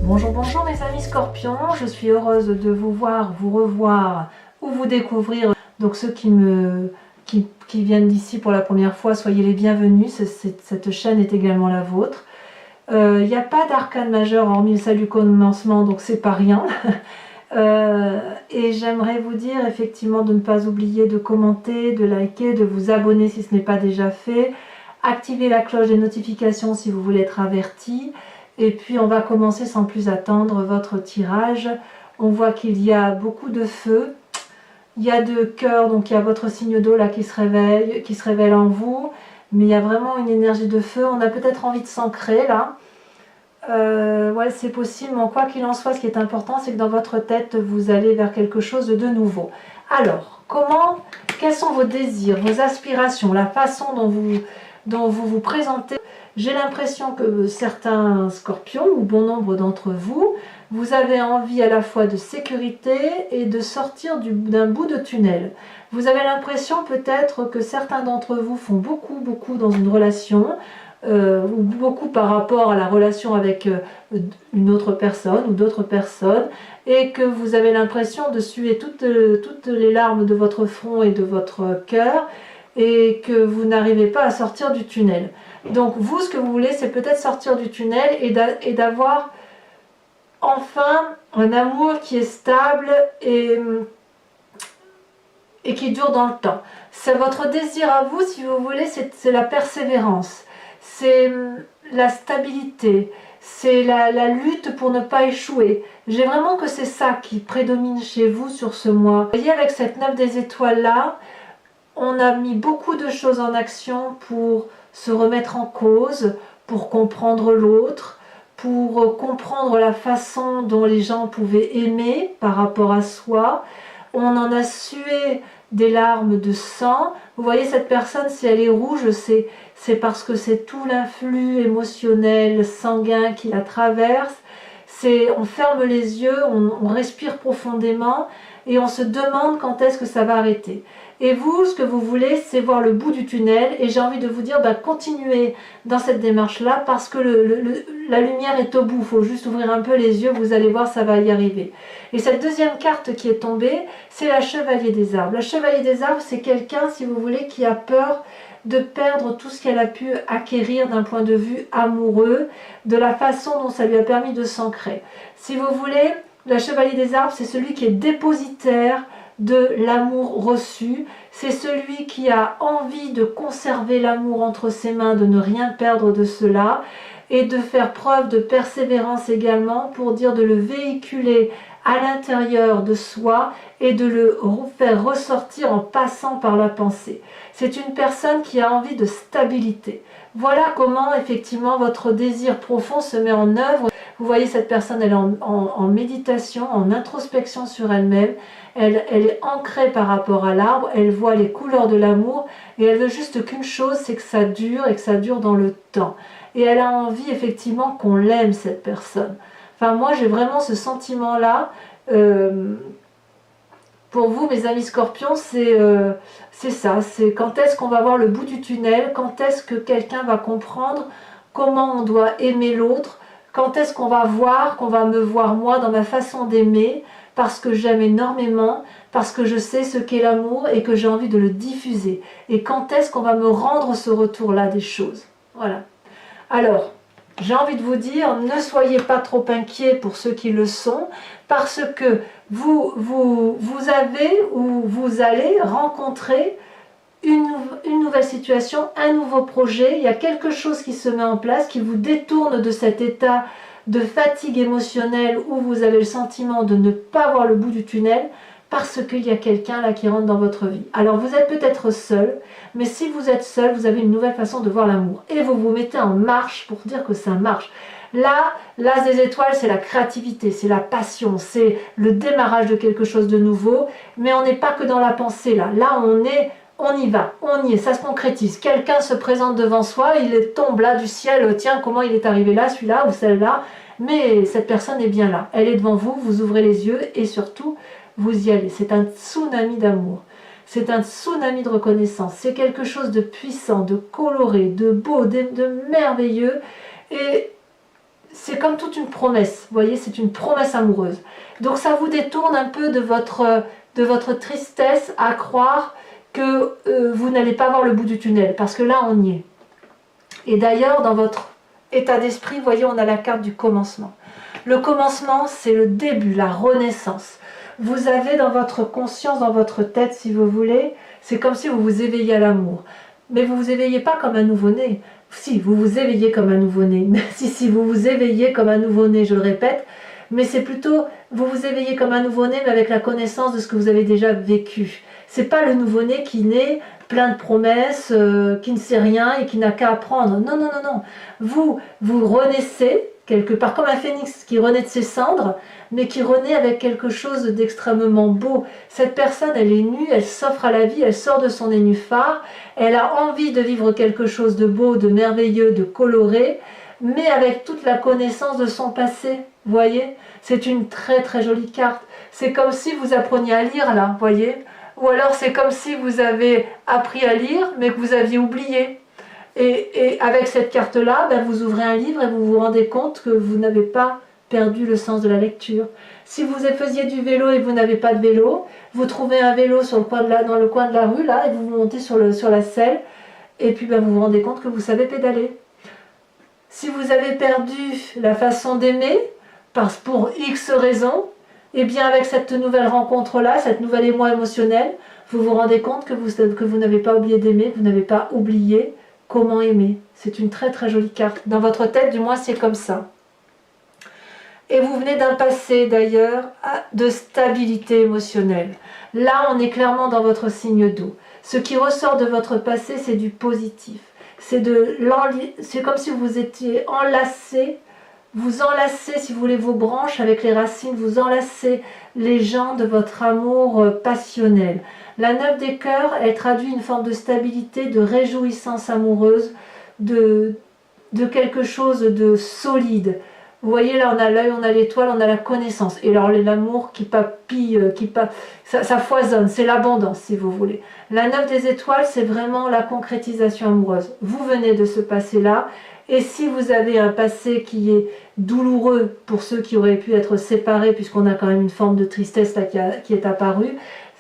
Bonjour, bonjour mes amis scorpions, je suis heureuse de vous voir, vous revoir ou vous découvrir. Donc ceux qui viennent d'ici pour la première fois, soyez les bienvenus, cette chaîne est également la vôtre. Il n'y a pas d'arcane majeur hormis le salut commencement, donc c'est pas rien. Et j'aimerais vous dire effectivement de ne pas oublier de commenter, de liker, de vous abonner si ce n'est pas déjà fait. Activez la cloche des notifications si vous voulez être averti. Et puis on va commencer sans plus attendre votre tirage. On voit qu'il y a beaucoup de feu. Il y a de cœur, donc il y a votre signe d'eau là qui se révèle en vous. Mais il y a vraiment une énergie de feu. On a peut-être envie de s'ancrer là. Ouais, c'est possible, mais quoi qu'il en soit, ce qui est important, c'est que dans votre tête, vous allez vers quelque chose de nouveau. Alors, quels sont vos désirs, vos aspirations, la façon dont vous vous présentez? J'ai l'impression que certains scorpions, ou bon nombre d'entre vous, vous avez envie à la fois de sécurité et de sortir d'un bout de tunnel. Vous avez l'impression peut-être que certains d'entre vous font beaucoup dans une relation, ou beaucoup par rapport à la relation avec une autre personne ou d'autres personnes, et que vous avez l'impression de suer toutes les larmes de votre front et de votre cœur, et que vous n'arrivez pas à sortir du tunnel. Donc vous, ce que vous voulez, c'est peut-être sortir du tunnel et d'avoir enfin un amour qui est stable et qui dure dans le temps. C'est votre désir à vous, si vous voulez, c'est la persévérance, c'est la stabilité, c'est la lutte pour ne pas échouer. J'ai vraiment que c'est ça qui prédomine chez vous sur ce mois. Vous voyez, avec cette 9 des étoiles là, on a mis beaucoup de choses en action pour se remettre en cause, pour comprendre l'autre, pour comprendre la façon dont les gens pouvaient aimer par rapport à soi. On en a sué des larmes de sang. Vous voyez, cette personne, si elle est rouge, c'est parce que c'est tout l'influx émotionnel, sanguin qui la traverse. On ferme les yeux, on respire profondément et on se demande quand est-ce que ça va arrêter. Et vous, ce que vous voulez, c'est voir le bout du tunnel. Et j'ai envie de vous dire, continuez dans cette démarche-là parce que la lumière est au bout. Il faut juste ouvrir un peu les yeux, vous allez voir, ça va y arriver. Et cette deuxième carte qui est tombée, c'est la Chevalier des Arbres. La Chevalier des Arbres, c'est quelqu'un, si vous voulez, qui a peur de perdre tout ce qu'elle a pu acquérir d'un point de vue amoureux, de la façon dont ça lui a permis de s'ancrer. Si vous voulez, la Chevalier des Arbres, c'est celui qui est dépositaire de l'amour reçu, c'est celui qui a envie de conserver l'amour entre ses mains, de ne rien perdre de cela, et de faire preuve de persévérance également pour dire de le véhiculer à l'intérieur de soi et de le faire ressortir en passant par la pensée. C'est une personne qui a envie de stabilité. Voilà comment effectivement votre désir profond se met en œuvre. Vous voyez, cette personne, elle est en méditation, en introspection sur elle-même. Elle est ancrée par rapport à l'arbre, elle voit les couleurs de l'amour et elle veut juste qu'une chose, c'est que ça dure et que ça dure dans le temps. Et elle a envie effectivement qu'on l'aime, cette personne. Enfin, moi, j'ai vraiment ce sentiment-là. Pour vous, mes amis scorpions, c'est ça. C'est quand est-ce qu'on va voir le bout du tunnel, quand est-ce que quelqu'un va comprendre comment on doit aimer l'autre, quand est-ce qu'on va me voir moi dans ma façon d'aimer, parce que j'aime énormément, parce que je sais ce qu'est l'amour et que j'ai envie de le diffuser. Et quand est-ce qu'on va me rendre ce retour-là des choses. Voilà. Alors, j'ai envie de vous dire, ne soyez pas trop inquiets pour ceux qui le sont, parce que vous avez ou vous allez rencontrer une nouvelle situation, un nouveau projet. Il y a quelque chose qui se met en place, qui vous détourne de cet état de fatigue émotionnelle où vous avez le sentiment de ne pas voir le bout du tunnel, parce qu'il y a quelqu'un là qui rentre dans votre vie. Alors vous êtes peut-être seul, mais si vous êtes seul, vous avez une nouvelle façon de voir l'amour. Et vous vous mettez en marche pour dire que ça marche. Là, l'as des étoiles, c'est la créativité, c'est la passion, c'est le démarrage de quelque chose de nouveau. Mais on n'est pas que dans la pensée là. Là, on y va, on y est, ça se concrétise. Quelqu'un se présente devant soi, il tombe là du ciel, tiens, comment il est arrivé là, celui-là ou celle-là. Mais cette personne est bien là. Elle est devant vous, vous ouvrez les yeux et surtout, vous y allez. C'est un tsunami d'amour. C'est un tsunami de reconnaissance. C'est quelque chose de puissant, de coloré, de beau, de merveilleux. Et c'est comme toute une promesse, vous voyez, c'est une promesse amoureuse. Donc ça vous détourne un peu de votre tristesse à croire que vous n'allez pas voir le bout du tunnel, parce que là on y est. Et d'ailleurs, dans votre état d'esprit, vous voyez, on a la carte du commencement. Le commencement, c'est le début, la renaissance. Vous avez dans votre conscience, dans votre tête, si vous voulez, c'est comme si vous vous éveillez à l'amour. Mais vous ne vous éveillez pas comme un nouveau-né. Si, vous vous éveillez comme un nouveau-né. Si, vous vous éveillez comme un nouveau-né, je le répète. Mais c'est plutôt, vous vous éveillez comme un nouveau-né, mais avec la connaissance de ce que vous avez déjà vécu. C'est pas le nouveau-né qui naît plein de promesses, qui ne sait rien et qui n'a qu'à apprendre. Non, non, non, non. Vous renaissez quelque part comme un phénix qui renaît de ses cendres, mais qui renaît avec quelque chose d'extrêmement beau. Cette personne, elle est nue, elle s'offre à la vie, elle sort de son nénuphar, elle a envie de vivre quelque chose de beau, de merveilleux, de coloré, mais avec toute la connaissance de son passé. Vous voyez, c'est une très très jolie carte. C'est comme si vous appreniez à lire là, vous voyez. Ou alors c'est comme si vous avez appris à lire, mais que vous aviez oublié. Et avec cette carte-là, ben vous ouvrez un livre et vous vous rendez compte que vous n'avez pas perdu le sens de la lecture. Si vous faisiez du vélo et vous n'avez pas de vélo, vous trouvez un vélo sur le coin dans le coin de la rue, là, et vous montez sur la selle, et puis ben vous vous rendez compte que vous savez pédaler. Si vous avez perdu la façon d'aimer, pour X raisons, et bien avec cette nouvelle rencontre-là, cette nouvelle émoi émotionnel, vous vous rendez compte que vous n'avez pas oublié d'aimer, vous n'avez pas oublié comment aimer. C'est une très très jolie carte. Dans votre tête, du moins, c'est comme ça. Et vous venez d'un passé, d'ailleurs, de stabilité émotionnelle. Là, on est clairement dans votre signe d'eau. Ce qui ressort de votre passé, c'est du positif. C'est comme si vous étiez enlacé. Vous enlacez, si vous voulez, vos branches avec les racines, vous enlacez les gens de votre amour passionnel. La 9 des cœurs, elle traduit une forme de stabilité, de réjouissance amoureuse, de quelque chose de solide. Vous voyez, là, on a l'œil, on a l'étoile, on a la connaissance. Et alors, l'amour qui papille, ça foisonne, c'est l'abondance, si vous voulez. La 9 des étoiles, c'est vraiment la concrétisation amoureuse. Vous venez de ce passé-là. Et si vous avez un passé qui est douloureux pour ceux qui auraient pu être séparés, puisqu'on a quand même une forme de tristesse là qui est apparue,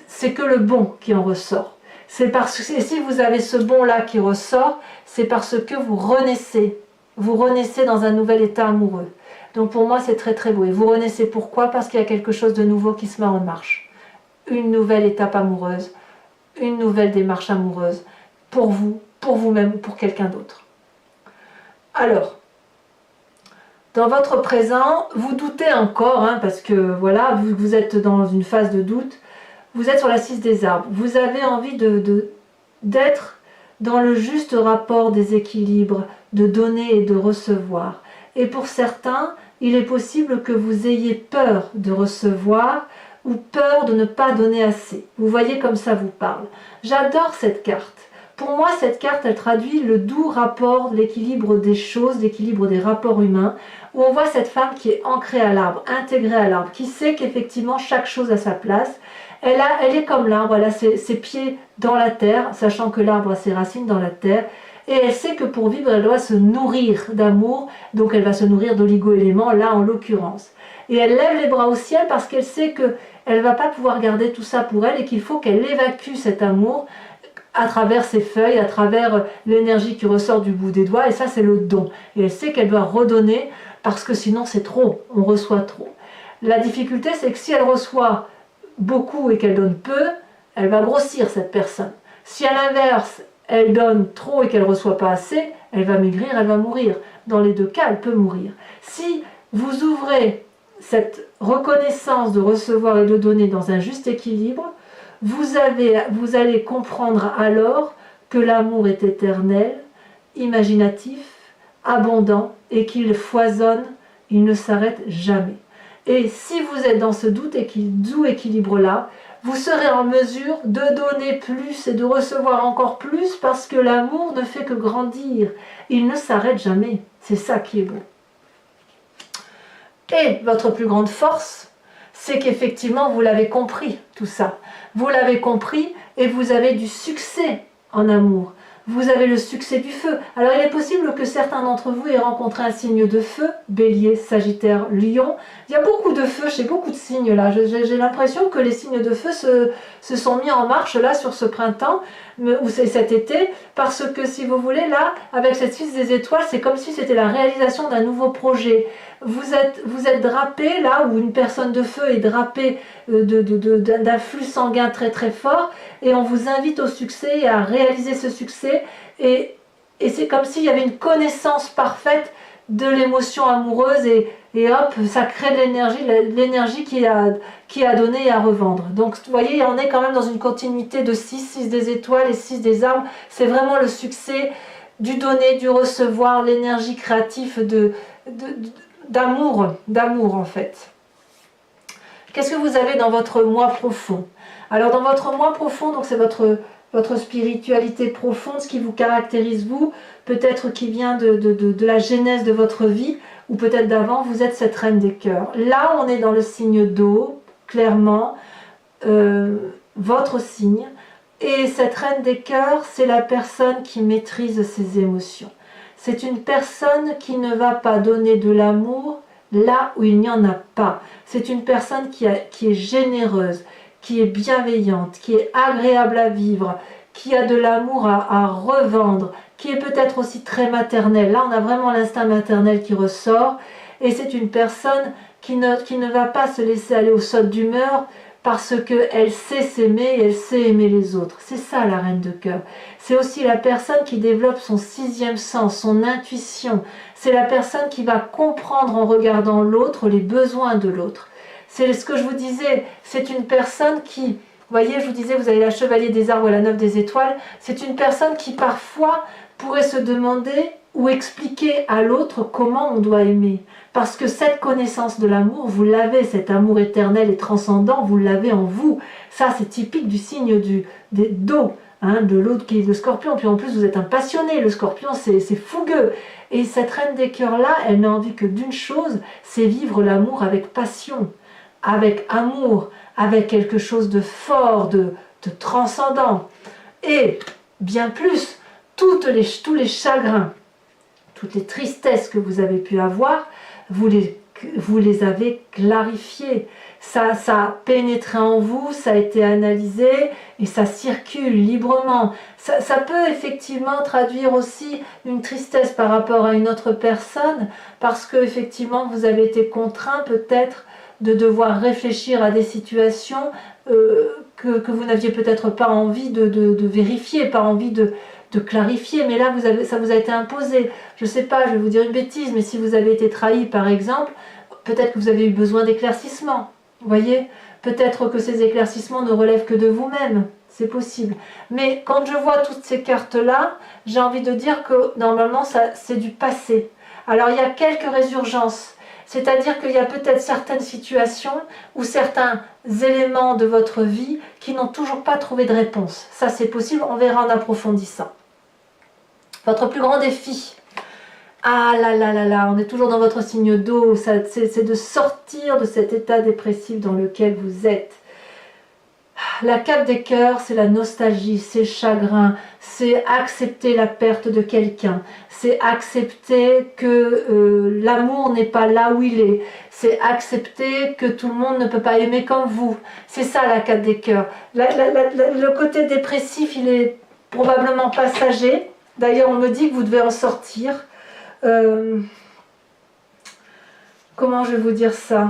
c'est que le bon qui en ressort. C'est parce que si vous avez ce bon-là qui ressort, c'est parce que vous renaissez. Vous renaissez dans un nouvel état amoureux. Donc pour moi, c'est très très beau. Et vous renaissez pourquoi? Parce qu'il y a quelque chose de nouveau qui se met en marche. Une nouvelle étape amoureuse, une nouvelle démarche amoureuse, pour vous, pour vous-même ou pour quelqu'un d'autre. Alors, dans votre présent, vous doutez encore, parce que voilà, vous êtes dans une phase de doute, vous êtes sur la 6 des arbres, vous avez envie d'être dans le juste rapport des équilibres, de donner et de recevoir. Et pour certains, il est possible que vous ayez peur de recevoir ou peur de ne pas donner assez. Vous voyez comme ça vous parle. J'adore cette carte. Pour moi, cette carte, elle traduit le doux rapport, l'équilibre des choses, l'équilibre des rapports humains, où on voit cette femme qui est ancrée à l'arbre, intégrée à l'arbre, qui sait qu'effectivement chaque chose a sa place. Elle est comme l'arbre, elle a ses pieds dans la terre, sachant que l'arbre a ses racines dans la terre, et elle sait que pour vivre, elle doit se nourrir d'amour, donc elle va se nourrir d'oligo-éléments, là en l'occurrence. Et elle lève les bras au ciel parce qu'elle sait qu'elle ne va pas pouvoir garder tout ça pour elle et qu'il faut qu'elle évacue cet amour à travers ses feuilles, à travers l'énergie qui ressort du bout des doigts, et ça c'est le don. Et elle sait qu'elle doit redonner parce que sinon c'est trop, on reçoit trop. La difficulté c'est que si elle reçoit beaucoup et qu'elle donne peu, elle va grossir cette personne. Si à l'inverse, elle donne trop et qu'elle ne reçoit pas assez, elle va maigrir, elle va mourir. Dans les deux cas, elle peut mourir. Si vous ouvrez cette reconnaissance de recevoir et de donner dans un juste équilibre, vous allez comprendre alors que l'amour est éternel, imaginatif, abondant et qu'il foisonne, il ne s'arrête jamais. Et si vous êtes dans ce doux équilibre-là, vous serez en mesure de donner plus et de recevoir encore plus parce que l'amour ne fait que grandir. Il ne s'arrête jamais. C'est ça qui est beau. Et votre plus grande force, c'est qu'effectivement, vous l'avez compris, tout ça. Vous l'avez compris et vous avez du succès en amour. vous avez le succès du feu. Alors il est possible que certains d'entre vous aient rencontré un signe de feu, Bélier, Sagittaire, Lion. Il y a beaucoup de feu chez beaucoup de signes là. J'ai l'impression que les signes de feu se sont mis en marche là sur ce printemps, ou c'est cet été, parce que si vous voulez là, avec cette 6 des étoiles, c'est comme si c'était la réalisation d'un nouveau projet. Vous êtes drapé là, où une personne de feu est drapée d'un flux sanguin très très fort, et on vous invite au succès et à réaliser ce succès, et c'est comme s'il y avait une connaissance parfaite de l'émotion amoureuse, et hop, ça crée de l'énergie qui a donné et à revendre. Donc vous voyez, on est quand même dans une continuité de 6 des étoiles et 6 des arbres. C'est vraiment le succès du donner, du recevoir, l'énergie créative d'amour en fait. Qu'est-ce que vous avez dans votre moi profond? Alors dans votre moi profond, donc c'est votre spiritualité profonde, ce qui vous caractérise vous, peut-être qui vient de la genèse de votre vie, ou peut-être d'avant, vous êtes cette reine des cœurs. Là, on est dans le signe d'eau, clairement, votre signe, et cette reine des cœurs, c'est la personne qui maîtrise ses émotions. C'est une personne qui ne va pas donner de l'amour là où il n'y en a pas. C'est une personne qui est généreuse, qui est bienveillante, qui est agréable à vivre, qui a de l'amour à revendre, qui est peut-être aussi très maternelle. Là, on a vraiment l'instinct maternel qui ressort. Et c'est une personne qui ne va pas se laisser aller au saut d'humeur parce qu'elle sait s'aimer et elle sait aimer les autres. C'est ça la reine de cœur. C'est aussi la personne qui développe son 6e sens, son intuition. C'est la personne qui va comprendre en regardant l'autre les besoins de l'autre. C'est ce que je vous disais, c'est une personne qui, vous voyez, je vous disais, vous avez la chevalier des arbres et la 9 des étoiles, c'est une personne qui parfois pourrait se demander ou expliquer à l'autre comment on doit aimer. Parce que cette connaissance de l'amour, vous l'avez, cet amour éternel et transcendant, vous l'avez en vous. Ça, c'est typique du signe d'eau, de l'autre qui est le scorpion. Puis en plus, vous êtes un passionné, le scorpion, c'est fougueux. Et cette reine des cœurs-là, elle n'a envie que d'une chose, c'est vivre l'amour avec passion, avec amour, avec quelque chose de fort, de transcendant. Et bien plus, tous les chagrins, toutes les tristesses que vous avez pu avoir, vous les avez clarifiées. Ça a pénétré en vous, ça a été analysé et ça circule librement. Ça peut effectivement traduire aussi une tristesse par rapport à une autre personne, parce que effectivement vous avez été contraint peut-être de devoir réfléchir à des situations que vous n'aviez peut-être pas envie de vérifier, pas envie de clarifier, mais là ça vous a été imposé. Je ne sais pas, je vais vous dire une bêtise, mais si vous avez été trahi par exemple, peut-être que vous avez eu besoin d'éclaircissements. Vous voyez, peut-être que ces éclaircissements ne relèvent que de vous-même, c'est possible. Mais quand je vois toutes ces cartes-là, j'ai envie de dire que normalement c'est du passé. Alors il y a quelques résurgences. C'est-à-dire qu'il y a peut-être certaines situations ou certains éléments de votre vie qui n'ont toujours pas trouvé de réponse. Ça, c'est possible, on verra en approfondissant. Votre plus grand défi. Ah là là là là, on est toujours dans votre signe d'eau. C'est de sortir de cet état dépressif dans lequel vous êtes. La 4 des cœurs, c'est la nostalgie, c'est le chagrin, c'est accepter la perte de quelqu'un, c'est accepter que l'amour n'est pas là où il est, c'est accepter que tout le monde ne peut pas aimer comme vous. C'est ça la 4 des cœurs. Le côté dépressif, il est probablement passager. D'ailleurs, on me dit que vous devez en sortir. Comment je vais vous dire ça ?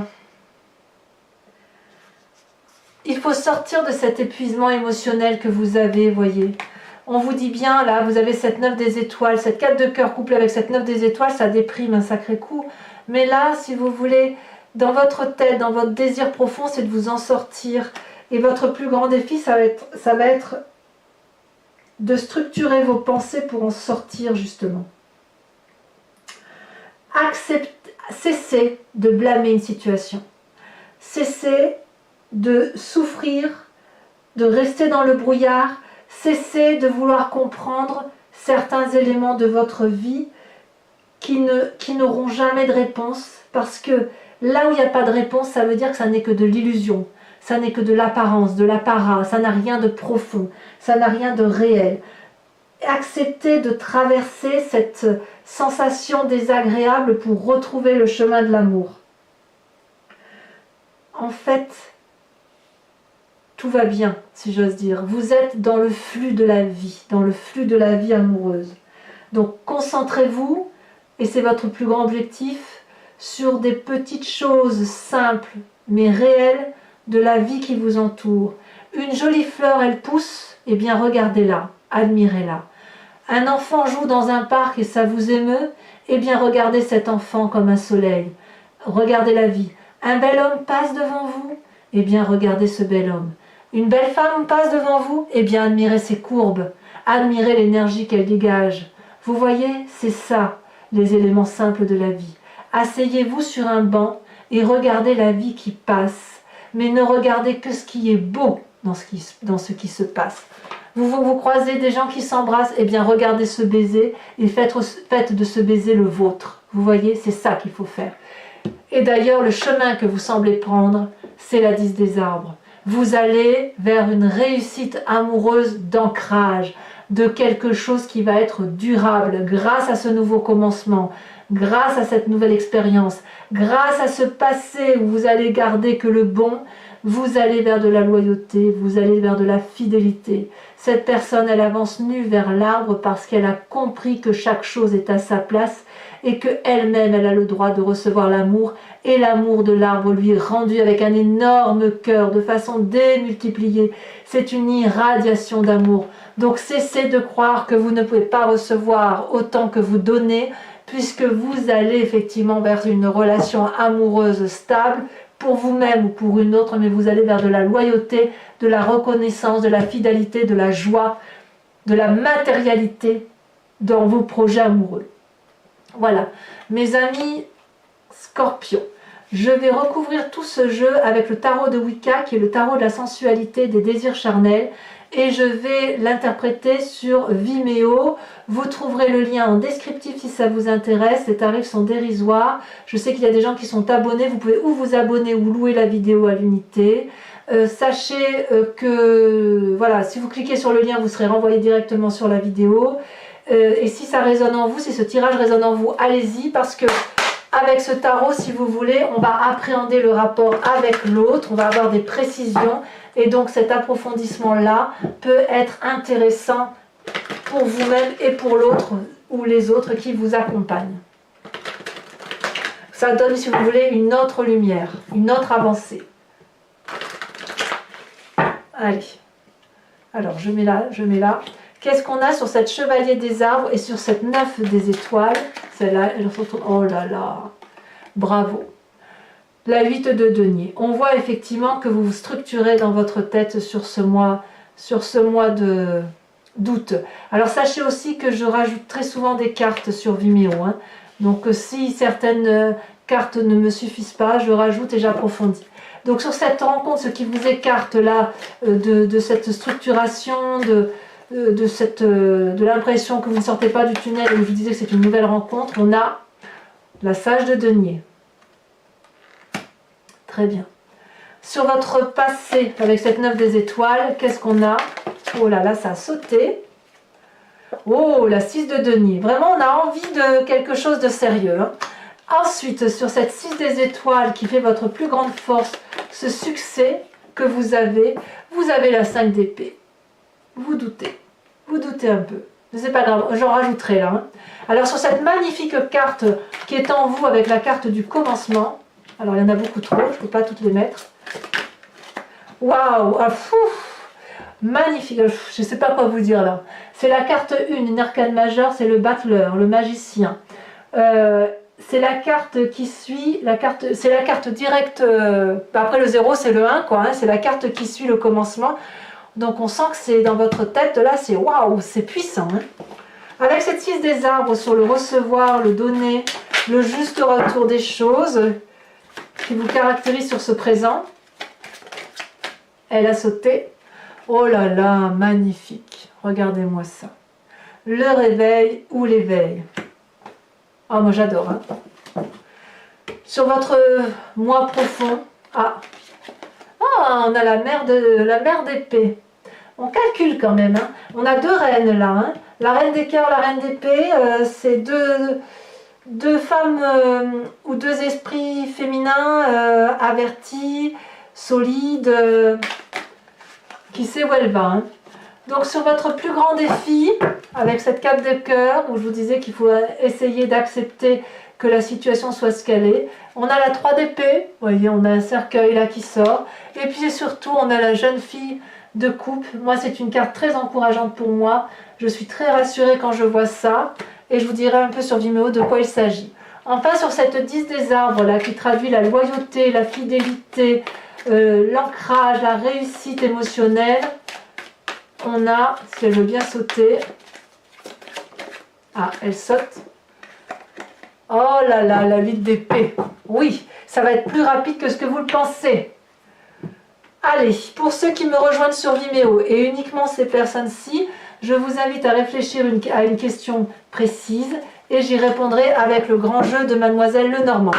Il faut sortir de cet épuisement émotionnel que vous avez, voyez. On vous dit bien, là, vous avez cette 9 des étoiles, cette 4 de cœur couplée avec cette 9 des étoiles, ça déprime un sacré coup. Mais là, si vous voulez, dans votre tête, dans votre désir profond, c'est de vous en sortir. Et votre plus grand défi, ça va être de structurer vos pensées pour en sortir, justement. Cessez de blâmer une situation. Cessez de souffrir, de rester dans le brouillard, cessez de vouloir comprendre certains éléments de votre vie qui n'auront jamais de réponse, parce que là où il n'y a pas de réponse, ça veut dire que ça n'est que de l'illusion, ça n'est que de l'apparence, de l'apparat, ça n'a rien de profond, ça n'a rien de réel. accepter de traverser cette sensation désagréable pour retrouver le chemin de l'amour. En fait, tout va bien, si j'ose dire. Vous êtes dans le flux de la vie, dans le flux de la vie amoureuse. Donc concentrez-vous, et c'est votre plus grand objectif, sur des petites choses simples, mais réelles, de la vie qui vous entoure. Une jolie fleur, elle pousse, eh bien regardez-la, admirez-la. Un enfant joue dans un parc et ça vous émeut, eh bien regardez cet enfant comme un soleil. Regardez la vie. Un bel homme passe devant vous, eh bien regardez ce bel homme. Une belle femme passe devant vous, eh bien admirez ses courbes, admirez l'énergie qu'elle dégage. Vous voyez, c'est ça, les éléments simples de la vie. Asseyez-vous sur un banc et regardez la vie qui passe, mais ne regardez que ce qui est beau dans ce qui se passe. Vous croisez des gens qui s'embrassent, eh bien regardez ce baiser et faites de ce baiser le vôtre. Vous voyez, c'est ça qu'il faut faire. Et d'ailleurs, le chemin que vous semblez prendre, c'est la 10 des arbres. Vous allez vers une réussite amoureuse d'ancrage, de quelque chose qui va être durable grâce à ce nouveau commencement, grâce à cette nouvelle expérience, grâce à ce passé où vous allez garder que le bon. Vous allez vers de la loyauté, vous allez vers de la fidélité. Cette personne, elle avance nue vers l'arbre parce qu'elle a compris que chaque chose est à sa place et qu'elle-même, elle a le droit de recevoir l'amour, et l'amour de l'arbre lui est rendu avec un énorme cœur, de façon démultipliée. C'est une irradiation d'amour. Donc cessez de croire que vous ne pouvez pas recevoir autant que vous donnez, puisque vous allez effectivement vers une relation amoureuse stable, pour vous-même ou pour une autre, mais vous allez vers de la loyauté, de la reconnaissance, de la fidélité, de la joie, de la matérialité dans vos projets amoureux. Voilà, mes amis Scorpions, je vais recouvrir tout ce jeu avec le tarot de Wicca, qui est le tarot de la sensualité, des désirs charnels, et je vais l'interpréter sur Vimeo. Vous trouverez le lien en descriptif si ça vous intéresse. Les tarifs sont dérisoires. Je sais qu'il y a des gens qui sont abonnés. Vous pouvez ou vous abonner ou louer la vidéo à l'unité. Sachez que voilà, si vous cliquez sur le lien, vous serez renvoyé directement sur la vidéo. Et si ça résonne en vous, si ce tirage résonne en vous, allez-y, parce que avec ce tarot, si vous voulez, on va appréhender le rapport avec l'autre, on va avoir des précisions, et donc cet approfondissement-là peut être intéressant pour vous-même et pour l'autre ou les autres qui vous accompagnent. Ça donne, si vous voulez, une autre lumière, une autre avancée. Allez, alors je mets là. Qu'est-ce qu'on a sur cette chevalier des arbres et sur cette 9 des étoiles? Celle-là, elle se retrouve. Oh là là, bravo. La 8 de denier. On voit effectivement que vous vous structurez dans votre tête sur ce mois d'août. Alors sachez aussi que je rajoute très souvent des cartes sur Vimeo. Hein. Donc si certaines cartes ne me suffisent pas, je rajoute et j'approfondis. Donc sur cette rencontre, ce qui vous écarte là de cette structuration, de l'impression que vous ne sortez pas du tunnel et où je vous disais que c'est une nouvelle rencontre, on a la sage de denier. Très bien. Sur votre passé, avec cette 9 des étoiles, qu'est-ce qu'on a? Oh là là, ça a sauté. Oh, la 6 de denier. Vraiment, on a envie de quelque chose de sérieux. Hein. Ensuite, sur cette 6 des étoiles qui fait votre plus grande force, ce succès que vous avez la 5 d'épée. Vous doutez un peu. C'est pas grave, j'en rajouterai là. Hein. Alors sur cette magnifique carte qui est en vous avec la carte du commencement, alors il y en a beaucoup trop, je ne peux pas toutes les mettre. Waouh, magnifique, je ne sais pas quoi vous dire là. C'est la carte 1, une arcane majeure, c'est le battleur, le magicien. C'est la carte qui suit, c'est la carte directe, après le 0 c'est le 1 quoi, hein, c'est la carte qui suit le commencement. Donc on sent que c'est dans votre tête, là c'est waouh, c'est puissant. Hein. Avec cette 6 des arbres sur le recevoir, le donner, le juste retour des choses, qui vous caractérise sur ce présent. Elle a sauté. Oh là là, magnifique. Regardez-moi ça. Le réveil ou l'éveil. Ah, moi j'adore. Hein. Sur votre moi profond. Ah, on a la mère d'épée. On calcule quand même. Hein. On a deux reines là. Hein. La reine des cœurs, la reine d'épée, c'est deux femmes ou deux esprits féminins avertis, solides, qui sait où elle va. Hein. Donc sur votre plus grand défi, avec cette 4 de cœur, où je vous disais qu'il faut essayer d'accepter que la situation soit ce qu'elle est, on a la 3 d'épée, vous voyez, on a un cercueil là qui sort, et puis surtout on a la jeune fille de coupe. Moi c'est une carte très encourageante pour moi, je suis très rassurée quand je vois ça, et je vous dirai un peu sur Vimeo de quoi il s'agit. Enfin sur cette 10 des arbres là, qui traduit la loyauté, la fidélité, l'ancrage, la réussite émotionnelle, on a, si elle veut bien sauter, ah elle saute, oh là là, la 8 d'épée, oui, ça va être plus rapide que ce que vous le pensez. Allez, pour ceux qui me rejoignent sur Vimeo, et uniquement ces personnes-ci, je vous invite à réfléchir à une question précise, et j'y répondrai avec le grand jeu de Mademoiselle Lenormand.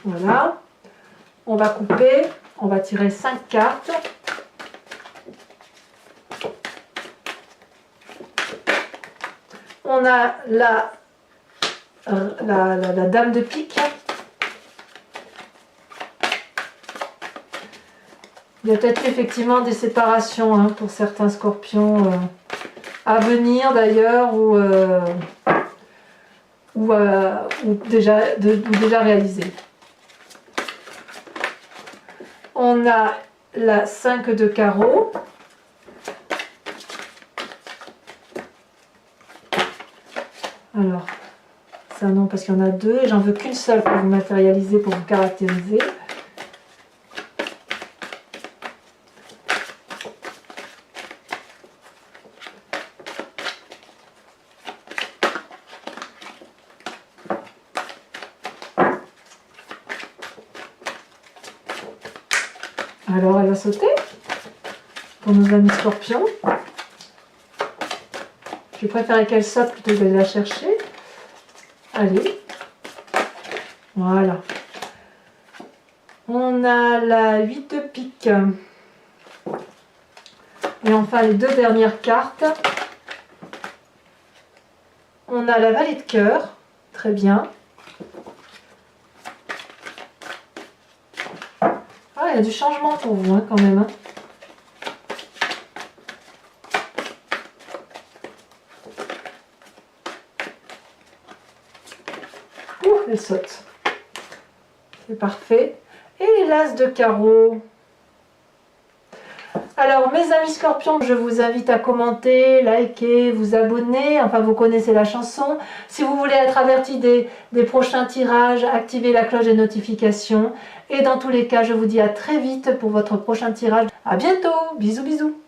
Voilà, on va couper, on va tirer 5 cartes. On a la dame de pique. Il y a peut-être effectivement des séparations hein, pour certains scorpions à venir d'ailleurs ou déjà réalisées. On a la 5 de carreau. Alors, ça non parce qu'il y en a deux et j'en veux qu'une seule pour vous matérialiser, pour vous caractériser. Alors elle va sauter pour nos amis scorpions. Je préférais qu'elle saute plutôt que de la chercher. Allez. Voilà. On a la 8 de pique. Et enfin les deux dernières cartes. On a la vallée de cœur. Très bien. Ah, il y a du changement pour vous hein, quand même. Hein. Elle saute. C'est parfait. Et l'as de carreau. Alors mes amis scorpions, je vous invite à commenter, liker, vous abonner, enfin vous connaissez la chanson. Si vous voulez être averti des prochains tirages, activez la cloche des notifications. Et dans tous les cas, je vous dis à très vite pour votre prochain tirage. À bientôt, bisous bisous.